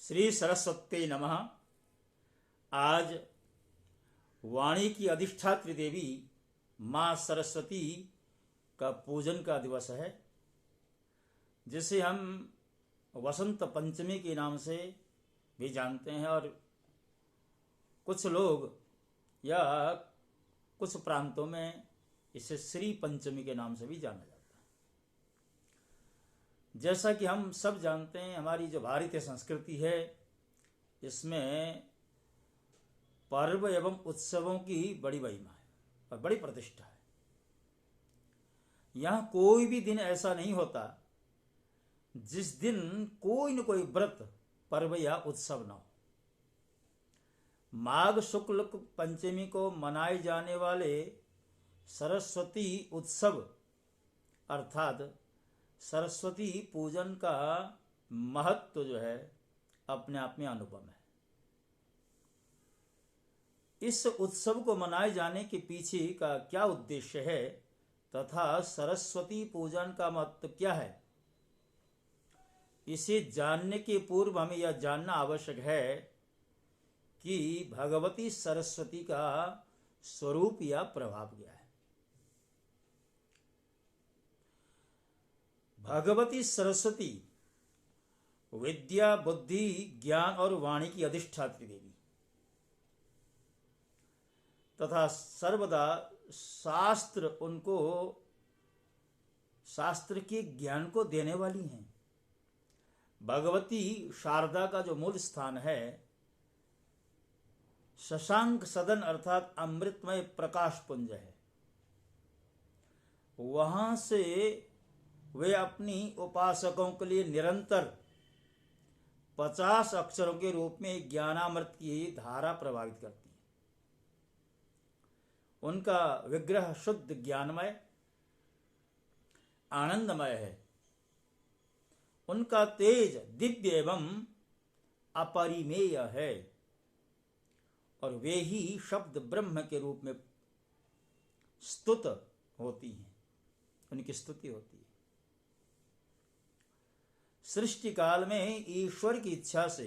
श्री सरस्वती नमः। आज वाणी की अधिष्ठात्री देवी माँ सरस्वती का पूजन का दिवस है, जिसे हम वसंत पंचमी के नाम से भी जानते हैं और कुछ लोग या कुछ प्रांतों में इसे श्री पंचमी के नाम से भी जाना जाता है। जैसा कि हम सब जानते हैं, हमारी जो भारतीय संस्कृति है इसमें पर्व एवं उत्सवों की बड़ी महिमा है और बड़ी प्रतिष्ठा है। यहाँ कोई भी दिन ऐसा नहीं होता जिस दिन कोई न कोई व्रत, पर्व या उत्सव न हो। माघ शुक्ल पंचमी को मनाए जाने वाले सरस्वती उत्सव अर्थात सरस्वती पूजन का महत्व जो है अपने आप में अनुपम है। इस उत्सव को मनाए जाने के पीछे का क्या उद्देश्य है तथा सरस्वती पूजन का महत्व क्या है, इसे जानने के पूर्व हमें यह जानना आवश्यक है कि भगवती सरस्वती का स्वरूप या प्रभाव क्या है। भगवती सरस्वती विद्या, बुद्धि, ज्ञान और वाणी की अधिष्ठात्री देवी तथा सर्वदा शास्त्र के ज्ञान को देने वाली हैं। भगवती शारदा का जो मूल स्थान है शशांक सदन अर्थात अमृतमय प्रकाश पुंज है। वहां से वे अपनी उपासकों के लिए निरंतर 50 अक्षरों के रूप में ज्ञानामृत की धारा प्रवाहित करती है। उनका विग्रह शुद्ध ज्ञानमय आनंदमय है। उनका तेज दिव्य एवं अपरिमेय है और वे ही शब्द ब्रह्म के रूप में स्तुत होती हैं, उनकी स्तुति होती है। सृष्टि काल में ईश्वर की इच्छा से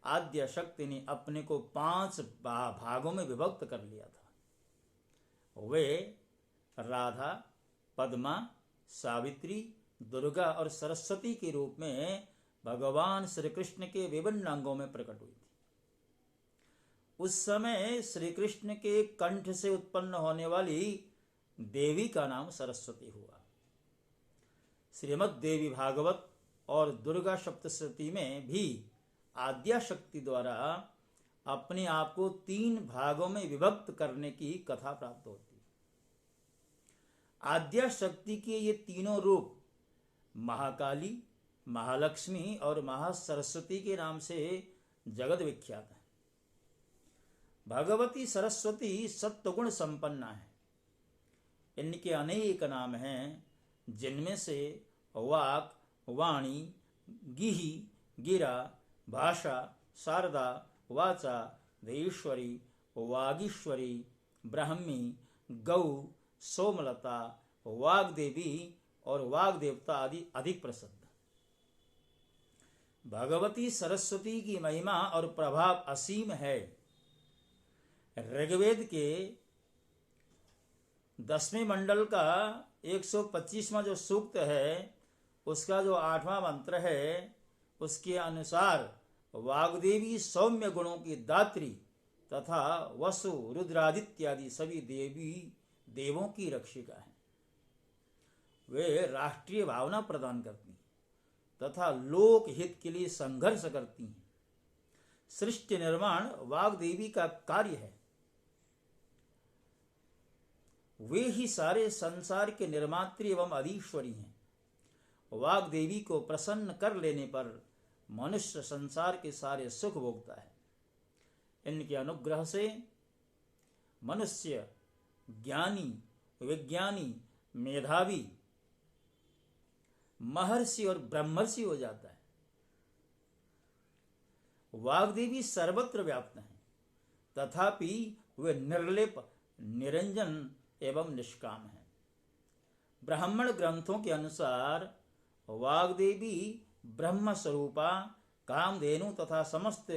आद्य शक्ति ने अपने को 5 भागों में विभक्त कर लिया था। वे राधा, पद्मा, सावित्री, दुर्गा और सरस्वती के रूप में भगवान श्री कृष्ण के विभिन्न अंगों में प्रकट हुई थी। उस समय श्री कृष्ण के कंठ से उत्पन्न होने वाली देवी का नाम सरस्वती हुआ। श्रीमद् देवी भागवत और दुर्गा सप्तशती में भी आद्या शक्ति द्वारा अपने आप को 3 भागों में विभक्त करने की कथा प्राप्त होती है। आद्या शक्ति के ये तीनों रूप महाकाली, महालक्ष्मी और महासरस्वती के नाम से जगत विख्यात है। भगवती सरस्वती सत्वगुण संपन्ना है। इनके अनेक नाम हैं, जिनमें से वाक, वाणी, गिहि, गिरा, भाषा, शारदा, वाचा, देश्वरी, वागीश्वरी, ब्राह्मी, गौ, सोमलता, वाग्देवी और वाग्देवता आदि अधिक प्रसिद्ध। भगवती सरस्वती की महिमा और प्रभाव असीम है। ऋग्वेद के 10वें मंडल का 125वां जो सूक्त है, उसका जो 8वां मंत्र है, उसके अनुसार वाग्देवी सौम्य गुणों की दात्री तथा वसु, रुद्रादित्यादि सभी देवों की रक्षिका है। वे राष्ट्रीय भावना प्रदान करती हैं तथा लोक हित के लिए संघर्ष करती हैं। सृष्टि निर्माण वाग्देवी का कार्य है। वे ही सारे संसार के निर्मात्री एवं अधीश्वरी हैं। वाग्देवी को प्रसन्न कर लेने पर मनुष्य संसार के सारे सुख भोगता है। इनके अनुग्रह से मनुष्य ज्ञानी, विज्ञानी, मेधावी, महर्षि और ब्रह्मर्षि हो जाता है। वाग्देवी सर्वत्र व्याप्त हैं, तथापि वे निर्लेप, निरंजन एवं निष्काम हैं। ब्राह्मण ग्रंथों के अनुसार वाग्देवी ब्रह्म स्वरूपा कामधेनु तथा समस्त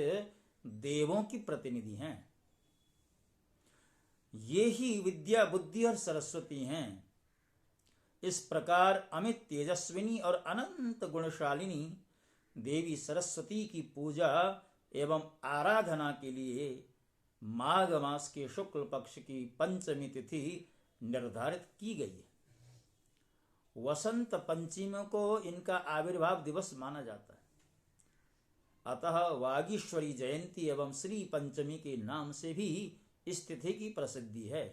देवों की प्रतिनिधि हैं। ये ही विद्या, बुद्धि और सरस्वती हैं। इस प्रकार अमित तेजस्विनी और अनंत गुणशालिनी देवी सरस्वती की पूजा एवं आराधना के लिए माघ मास के शुक्ल पक्ष की पंचमी तिथि निर्धारित की गई है। वसंत पंचमी को इनका आविर्भाव दिवस माना जाता है। अतः वागीश्वरी जयंती एवं श्री पंचमी के नाम से भी इस तिथि की प्रसिद्धि है।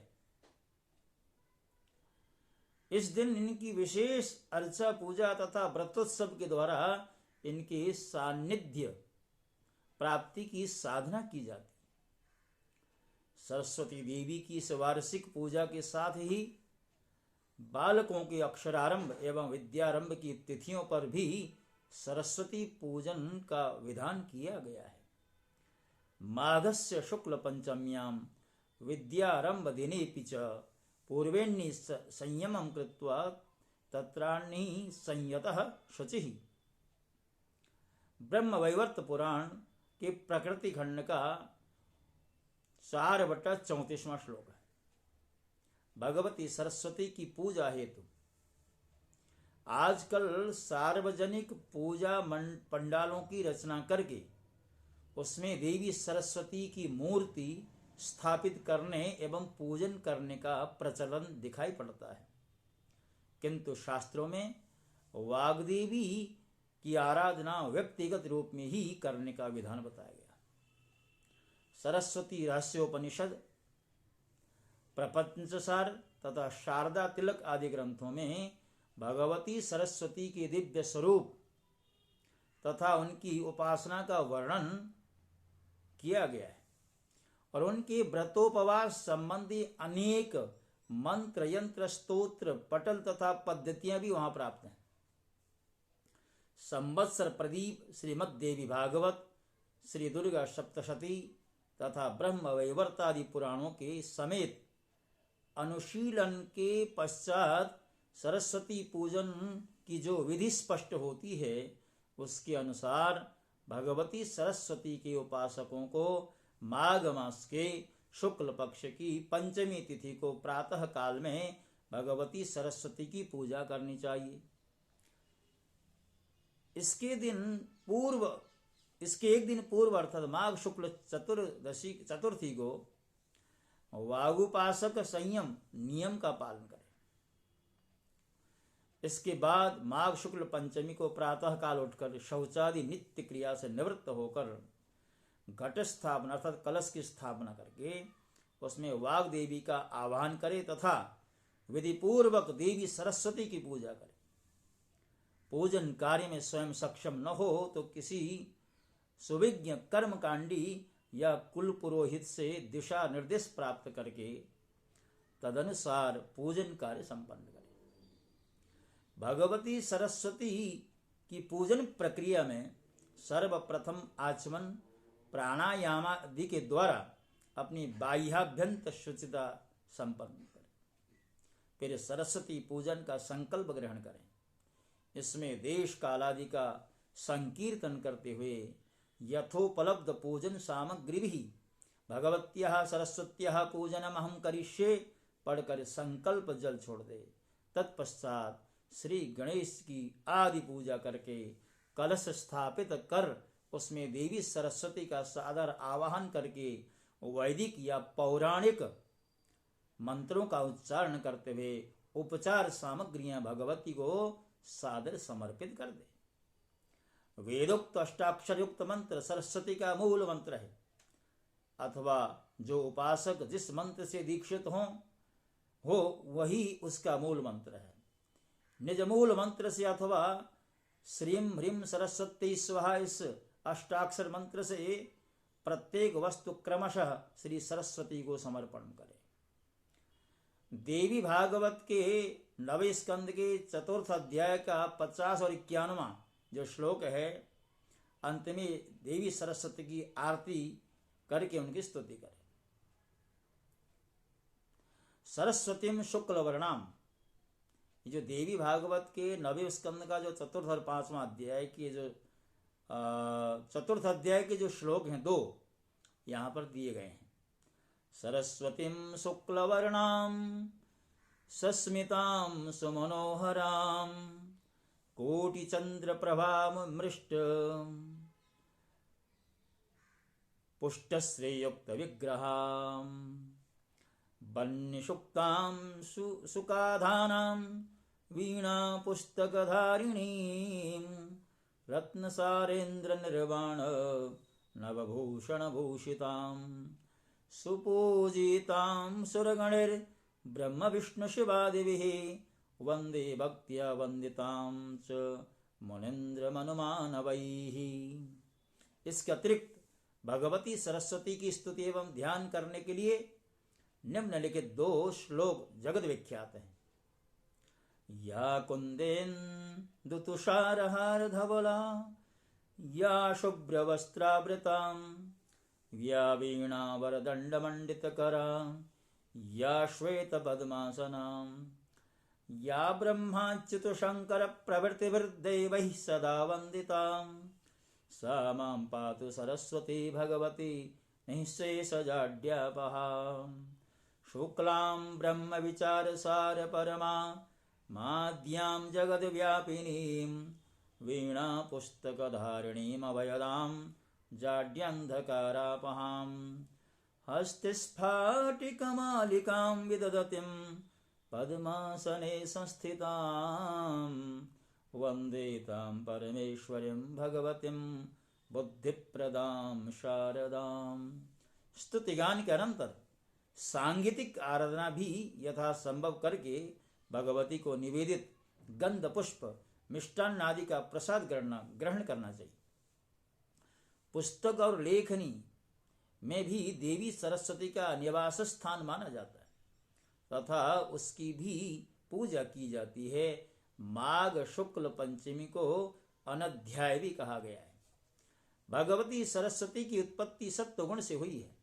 इस दिन इनकी विशेष अर्चा पूजा तथा व्रतोत्सव के द्वारा इनके सान्निध्य प्राप्ति की साधना की जाती। सरस्वती देवी की इस वार्षिक पूजा के साथ ही बालकों के अक्षरारंभ एवं विद्यारंभ की तिथियों पर भी सरस्वती पूजन का विधान किया गया है। माघस्य शुक्ल पंचम्यां विद्यारंभ दिनेऽपि च पूर्वेण्य संयमं कृत्वा तत्राणि संयतः शुचिः। ब्रह्म वैवर्त पुराण के प्रकृति खंड का 4/34वां श्लोक है। भगवती सरस्वती की पूजा हेतु आजकल सार्वजनिक पूजा पंडालों की रचना करके उसमें देवी सरस्वती की मूर्ति स्थापित करने एवं पूजन करने का प्रचलन दिखाई पड़ता है, किंतु शास्त्रों में वाग्देवी की आराधना व्यक्तिगत रूप में ही करने का विधान बताया गया। सरस्वती रहस्योपनिषद, प्रपंचसार तथा शारदा तिलक आदि ग्रंथों में भगवती सरस्वती के दिव्य स्वरूप तथा उनकी उपासना का वर्णन किया गया है और उनके व्रतोपवास संबंधी अनेक मंत्र, यंत्र, स्तोत्र, पटल तथा पद्धतियां भी वहां प्राप्त हैं। संवत्सर प्रदीप, श्रीमद् देवी भागवत, श्री दुर्गा सप्तशती तथा ब्रह्म वैवर्त आदि पुराणों के समेत अनुशीलन के पश्चात सरस्वती पूजन की जो विधि स्पष्ट होती है, उसके अनुसार भगवती सरस्वती के उपासकों को माघ मास के शुक्ल पक्ष की पंचमी तिथि को प्रातः काल में भगवती सरस्वती की पूजा करनी चाहिए। इसके एक दिन पूर्व अर्थात माघ शुक्ल चतुर्थी को वागुपासक संयम नियम का पालन करें। इसके बाद माघ शुक्ल पंचमी को प्रातः काल उठकर शौचादि नित्य क्रिया से निवृत्त होकर घट स्थापना अर्थात कलश की स्थापना करके उसमें वाग देवी का आह्वान करे तथा विधि पूर्वक देवी सरस्वती की पूजा करे। पूजन कार्य में स्वयं सक्षम न हो तो किसी सुविज्ञ कर्मकांडी या कुल पुरोहित से दिशा निर्देश प्राप्त करके तदनुसार पूजन कार्य संपन्न करे। भगवती सरस्वती की पूजन प्रक्रिया में सर्वप्रथम आचमन, प्राणायाम आदि के द्वारा अपनी बाह्याभ्यंतर शुचिता संपन्न करें। फिर सरस्वती पूजन का संकल्प ग्रहण करें। इसमें देश काल आदि का संकीर्तन करते हुए यथोपलब्ध पूजन सामग्री भी भगवत्याः सरस्वत्याः पूजनमहं करिष्ये पढ़कर संकल्प जल छोड़ दे। तत्पश्चात श्री गणेश की आदि पूजा करके कलश स्थापित कर उसमें देवी सरस्वती का सादर आवाहन करके वैदिक या पौराणिक मंत्रों का उच्चारण करते हुए उपचार सामग्रियां भगवती को सादर समर्पित कर दे। वेदोक्त अष्टाक्षर युक्त मंत्र सरस्वती का मूल मंत्र है, अथवा जो उपासक जिस मंत्र से दीक्षित हो वही उसका मूल मंत्र है। निज मूल मंत्र से अथवा श्रीम ह्रीम सरस्वती स्वाहा इस अष्टाक्षर मंत्र से प्रत्येक वस्तु क्रमशः श्री सरस्वती को समर्पण करें। देवी भागवत के 9वें स्कंद के 4th अध्याय का 50 और 51वां जो श्लोक है, अंत में देवी सरस्वती की आरती करके उनकी स्तुति करें। सरस्वतीम शुक्ल वर्णाम, जो देवी भागवत के 9वें स्कंद का जो 4th और 5वां अध्याय की जो चतुर्थ अध्याय के जो श्लोक हैं 2 यहाँ पर दिए गए हैं। सरस्वतीं शुक्लवर्णां सस्मितां सुमनोहरां कोटिचन्द्रप्रभां मृष्ट पुष्टश्रेयुक्तविग्रहां वह्निसुक्तां सुकाधानां वीणापुस्तकधारिणीं रत्नसारेन्द्रनिर्वाण नवभूषणभूषितां सुपूजितां सुरगणैर्ब्रह्मविष्णुशिवादिभिः वन्दे भक्त्या वन्दितां च मुनीन्द्रमनुमानवैः। इसके अतिरिक्त भगवती सरस्वती की स्तुति एवं ध्यान करने के लिए निम्नलिखित 2 श्लोक जगत विख्यात हैं। या कुन्देन्दुतुषारहारधवला या शुभ्रवस्त्रावृतां या वीणावरदण्डमण्डितकरा या श्वेतपद्मासनां या ब्रह्माच्युतशङ्करप्रभृतिभिर्देवैः सदा वन्दितां सा मां पातु सरस्वती भगवती निःशेषजाड्यापहा। शुक्लां ब्रह्मविचारसारपरमा माद्यां जगद्व्यापिनीं वीणापुस्तकधारिणीमभयदां जाड्यन्धकारापहां हस्तिस्फाटिकमालिकां विदधतीं पद्मासने संस्थितां वन्दे तां परमेश्वरीं भगवतीं बुद्धिप्रदां शारदां। स्तुतिगान के अनंतर सांगीतिक आराधना भी यथासंभव करके भगवती को निवेदित गंध पुष्प मिष्टान्न आदि का प्रसाद ग्रहण करना चाहिए। पुस्तक और लेखनी में भी देवी सरस्वती का निवास स्थान माना जाता है तथा उसकी भी पूजा की जाती है। माघ शुक्ल पंचमी को अनध्याय भी कहा गया है। भगवती सरस्वती की उत्पत्ति सत्वगुण से हुई है।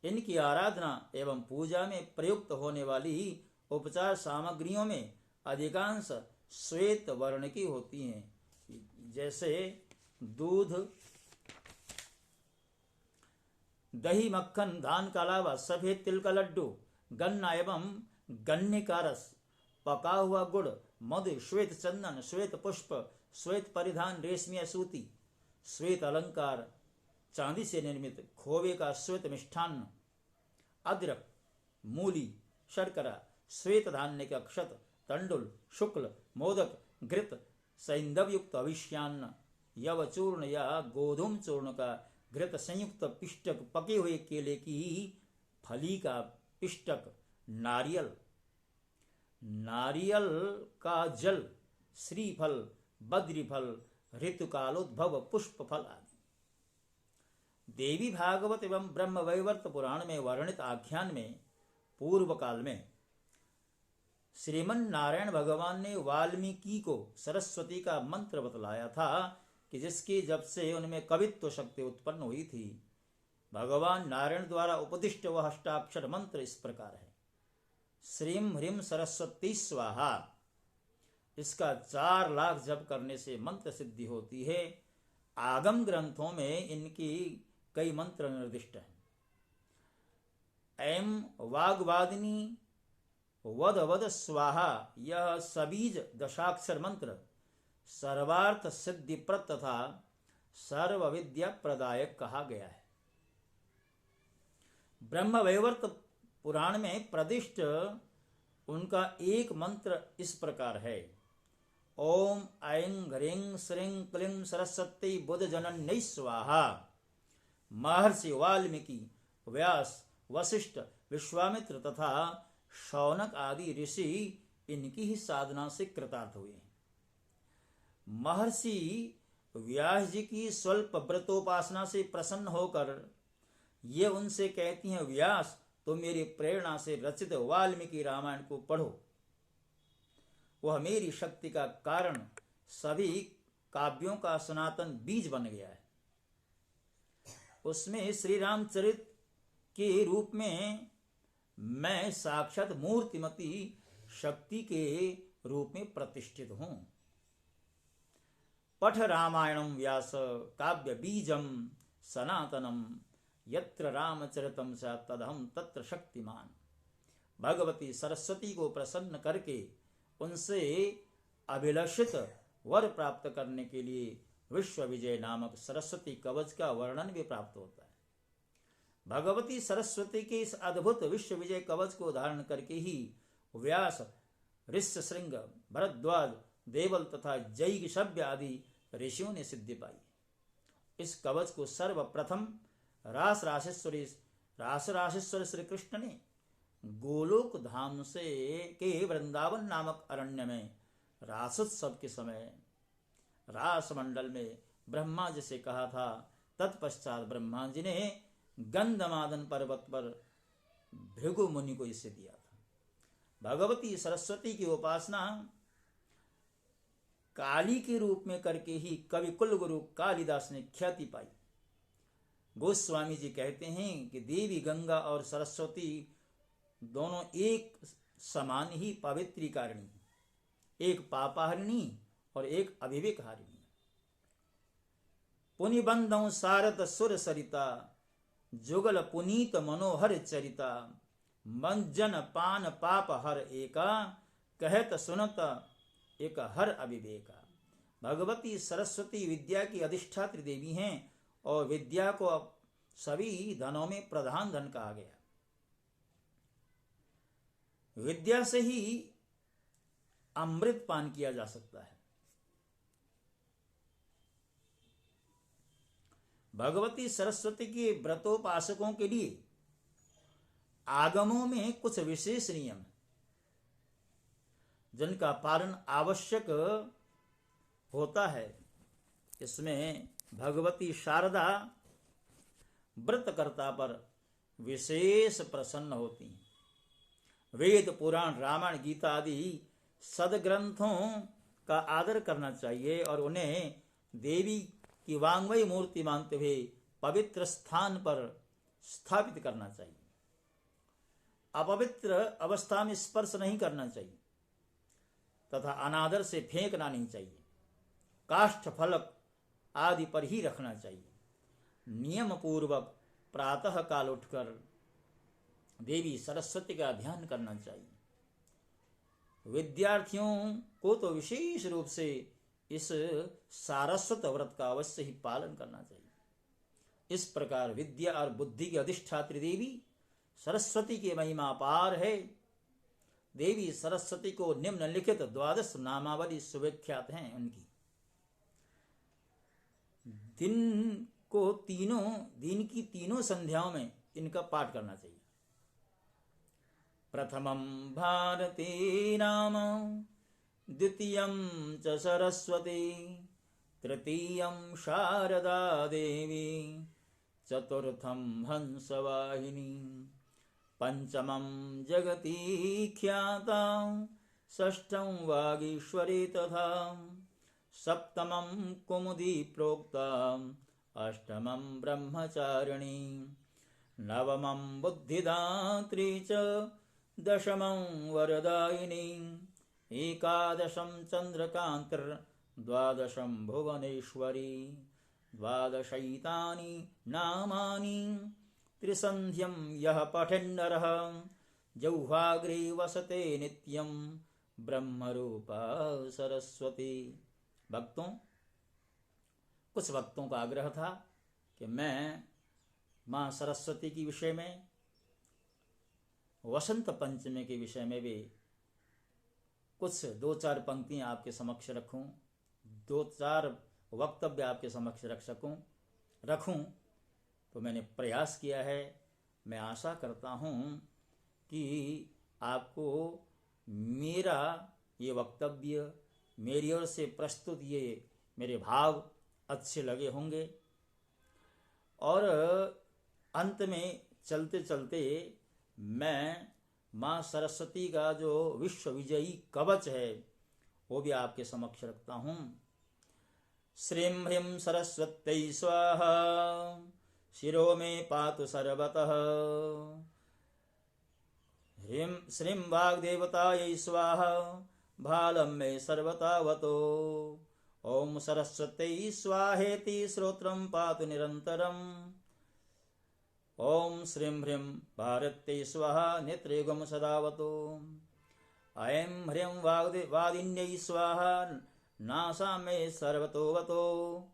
इनकी आराधना एवं पूजा में प्रयुक्त होने वाली उपचार सामग्रियों में अधिकांश श्वेत वर्ण की होती हैं, जैसे दूध, दही, मक्खन, धान का लावा, सफेद तिल का लड्डू, गन्ना एवं गन्ने का रस, पका हुआ गुड़, मधु, श्वेत चंदन, श्वेत पुष्प, श्वेत परिधान, रेशमी या सूती, श्वेत अलंकार, चांदी से निर्मित खोवे का श्वेत मिष्ठान्न, अदरक, मूली, शर्करा, श्वेत धान्य का अक्षत, तंडुल, शुक्ल, मोदक, घृत, सैंधव युक्त अविष्यान्न, यव चूर्ण या गोधूम चूर्ण का घृत संयुक्त पिष्टक, पके हुए केले की फली का पिष्टक, नारियल, नारियल का जल, श्रीफल, बद्रीफल, ऋतुकालोद्भव पुष्प फल आदि। देवी भागवत एवं ब्रह्म वैवर्त पुराण में वर्णित आख्यान में पूर्व काल में श्रीमन नारायण भगवान ने वाल्मीकि को सरस्वती का मंत्र बतलाया था कि जिसकी जब से उनमें कवित्व शक्ति उत्पन्न हुई थी। भगवान नारायण द्वारा उपदिष्ट वह अष्टाक्षर मंत्र इस प्रकार है। श्रीम ह्रीम सरस्वती स्वाहा। इसका 4 लाख जप करने से मंत्र सिद्धि होती है। आगम ग्रंथों में इनकी कई मंत्र निर्दिष्ट हैं। ऐम वाग्वादिनी वद वद स्वाहा, यह सबीज दशाक्षर मंत्र सर्वार्थ सिद्धिप्रद तथा सर्व विद्या प्रदायक कहा गया है। ब्रह्म वैवर्त पुराण में प्रदिष्ट उनका एक मंत्र इस प्रकार है। ओम ऐं ह्रीं श्रीं क्लीं सरस्वती बुध जनन्यै स्वाहा। महर्षि वाल्मीकि, व्यास, वशिष्ठ, विश्वामित्र तथा शौनक आदि ऋषि इनकी ही साधना से कृतार्थ हुए। महर्षि व्यास जी की स्वल्प व्रतोपासना से प्रसन्न होकर ये उनसे कहती हैं, व्यास तो मेरी प्रेरणा से रचित वाल्मीकि रामायण को पढ़ो। वह मेरी शक्ति का कारण सभी काव्यों का सनातन बीज बन गया है। उसमें श्री रामचरित के रूप में मैं साक्षात मूर्तिमती शक्ति के रूप में प्रतिष्ठित हूं। पठ रामायणं व्यास काव्य बीजम सनातनम यत्र रामचरितम स तदहम तत्र शक्तिमान। भगवती सरस्वती को प्रसन्न करके उनसे अभिलषित वर प्राप्त करने के लिए विश्व विजय नामक सरस्वती कवच का वर्णन भी प्राप्त होता है। भगवती सरस्वती के इस अद्भुत विश्व विजय कवच को धारण करके ही व्यास, ऋष्यशृंग, भरद्वाज, देवल तथा जैगशव्य आदि ऋषियों ने सिद्धि पाई। इस कवच को सर्वप्रथम रासरासेश्वर श्री कृष्ण ने गोलोक धाम से के वृंदावन नामक अरण्य में रासोत्सव के समय रास मंडल में ब्रह्मा जी से कहा था। तत्पश्चात ब्रह्मा जी ने गंधमादन पर्वत पर भृगु मुनि को इसे दिया था। भगवती सरस्वती की उपासना काली के रूप में करके ही कवि कुलगुरु कालिदास ने ख्याति पाई। गोस्वामी जी कहते हैं कि देवी गंगा और सरस्वती दोनों एक समान ही पवित्रीकारिणी, एक पापहारिणी और एक अभिवेक हारिणी। पुनिबंधं सारद सुर सरिता जुगल पुनीत मनोहर चरिता मंजन पान पाप हर एका कहत सुनत एक हर अविवेका। भगवती सरस्वती विद्या की अधिष्ठात्री देवी हैं और विद्या को अब सभी धनों में प्रधान धन कहा गया। विद्या से ही अमृत पान किया जा सकता है। भगवती सरस्वती के व्रतोपासकों के लिए आगमों में कुछ विशेष नियम जिनका पालन आवश्यक होता है। इसमें भगवती शारदा व्रतकर्ता पर विशेष प्रसन्न होती हैं। वेद, पुराण, रामायण, गीता आदि सदग्रंथों का आदर करना चाहिए और उन्हें देवी की वांग्मयी मूर्ति मानते हुए पवित्र स्थान पर स्थापित करना चाहिए। अपवित्र अवस्था में स्पर्श नहीं करना चाहिए तथा अनादर से फेंकना नहीं चाहिए। काष्ठ फलक आदि पर ही रखना चाहिए। नियम पूर्वक प्रातः काल उठकर देवी सरस्वती का ध्यान करना चाहिए। विद्यार्थियों को तो विशेष रूप से इस सारस्वत व्रत का अवश्य ही पालन करना चाहिए। इस प्रकार विद्या और बुद्धि की अधिष्ठात्री देवी सरस्वती की महिमा अपार है। देवी सरस्वती को निम्नलिखित 12 नामावली सुविख्यात हैं। उनकी दिन की तीनों संध्याओं में इनका पाठ करना चाहिए। प्रथमं भारती नाम, द्वितीयं च सरस्वती, तृतीयं शारदा देवी, चतुर्थं हंसवाहिनी, पंचमं जगती ख्याता, षष्ठं वागीश्वरी तथा सप्तमं कुमुदी प्रोक्ता, अष्टमं ब्रह्मचारिणी, नवमं बुद्धिदात्री च, दशमं वरदायिनी, एकादशं चंद्रकांतिर, द्वादशं भुवनेश्वरी, द्वादशैतानि नामानि, त्रिसंध्यं यः पठेन्नरः, जौहाग्रे वसते नित्यं, ब्रह्मरूपा सरस्वती। भक्तों, कुछ भक्तों का आग्रह था कि मैं माँ सरस्वती के विषय में, वसंत पंचमी के विषय में भी कुछ 2-4 पंक्तियां आपके समक्ष रखूं, 2-4 वक्तव्य आपके समक्ष रखूं। तो मैंने प्रयास किया है। मैं आशा करता हूं कि आपको मेरा ये वक्तव्य, मेरी ओर से प्रस्तुत ये मेरे भाव अच्छे लगे होंगे। और अंत में चलते चलते मैं माँ सरस्वती का जो विश्व विजयी कवच है वो भी आपके समक्ष रखता हूँ। श्रीं ह्रीं सरस्वत्यै स्वाहा, शिरो में पातु सर्वतः। ह्रीं श्रीं वाग्देवतायै स्वाहा, भालं मे सर्वतावतो। ओम सरस्वत्यै स्वाहेति श्रोत्रं पातु निरन्तरम्। ओम श्रीं ह्रीं भारत्यै स्वाहा नेत्रेगम सदावतु। ऐं ह्रीं वादिन्यै स्वाहा नासा मे सर्वतोवतो।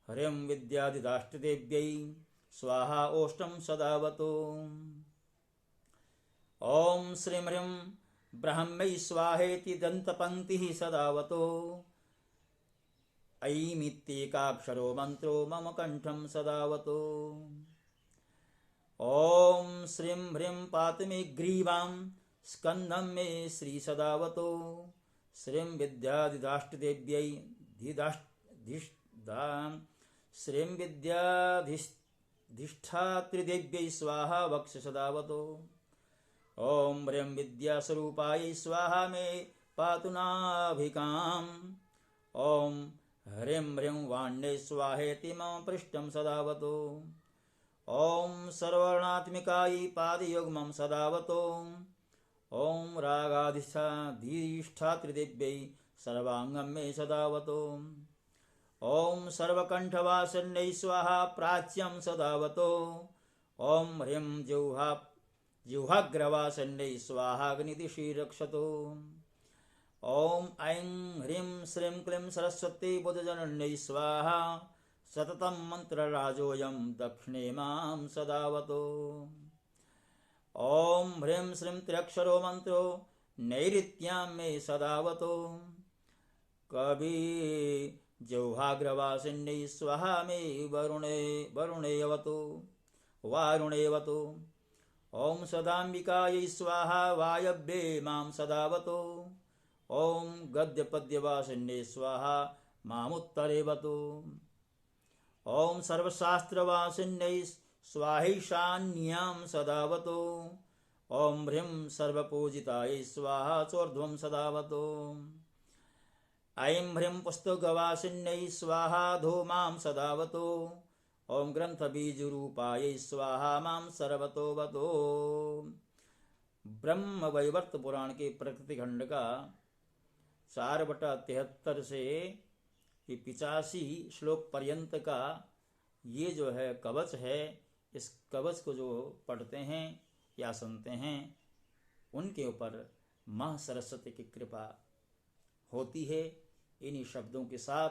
ह्रीं विद्याधिदाष्टदेव्यै स्वाहा ओष्टं सदावतु। ओम श्रीं ह्रीं ब्रह्मै स्वाहेति दन्तपङ्क्तिः सदावतु। ऐमित्येकाक्षरो मन्त्रो मम कण्ठं सदावतु। ओम श्रीं ह्रीं पातु मे ग्रीवां स्कन्धं मे श्री सदावतु। श्रीं विद्याधिदाष्टदेव्यै श्रीं विद्याधिष्ठात्रिदेव्यै स्वाहा वक्ष सदावतु। ओम ह्रीं विद्यास्वरूपायै स्वाहा मे पातु नाभिकाम्। ओम ह्रीं ह्रीं वाण्यै स्वाहेति मम पृष्ठं सदावतु। ओम सर्ववर्णात्मिकायै पादयुग्मं सदावतु। ओम रागाधिष्ठात्रिदेव्यै सर्वाङ्गं मे सदावतु। ओम सर्वकण्ठवासिन्यै स्वाहा प्राच्यं सदावतु। ओम ह्रीं जिह्वाग्रवासिन्यै स्वाहाग्निदिशि रक्षतु। ओम ऐं ह्रीं श्रीं क्लीं सरस्वत्यै बुधजनन्यै स्वाहा सततं मन्त्रराजोऽयं दक्षिणे मां सदावतु। ओम ह्रीं श्रीं त्र्यक्षरो मन्त्रो नैऋत्यां मे सदावतु। कवि जिह्वाग्रवासिन्यै स्वाहा मे वरुणेऽवतु वारुणेऽवतु। ओम सदाम्बिकायै स्वाहा वायव्ये मां सदावतु। ओम गद्यपद्यवासिन्यै स्वाहा मामुत्तरेऽवतु। ओम सर्वशास्त्रवासिन्यै स्वाहैशान्यां सदावतु। ओम ह्रीं सर्वपूजितायै स्वाहा चोर्ध्वं सदावतु। ऐं ह्रीं पुस्तकवासिन्यै स्वाहा धूमां सदावतु। ओम ग्रंथबीजरूपायै स्वाहा मां सर्वतोवतो। ब्रह्म वैवर्त पुराण के प्रकृति खंड का 4/73 से 85 श्लोक पर्यंत का ये जो है कवच है, इस कवच को जो पढ़ते हैं या सुनते हैं उनके ऊपर माँ सरस्वती की कृपा होती है। इन्हीं शब्दों के साथ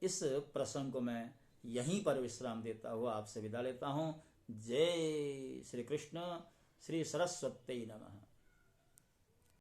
इस प्रसंग को मैं यहीं पर विश्राम देता हुआ आपसे विदा लेता हूँ। जय श्री कृष्ण। श्री सरस्वती नमः।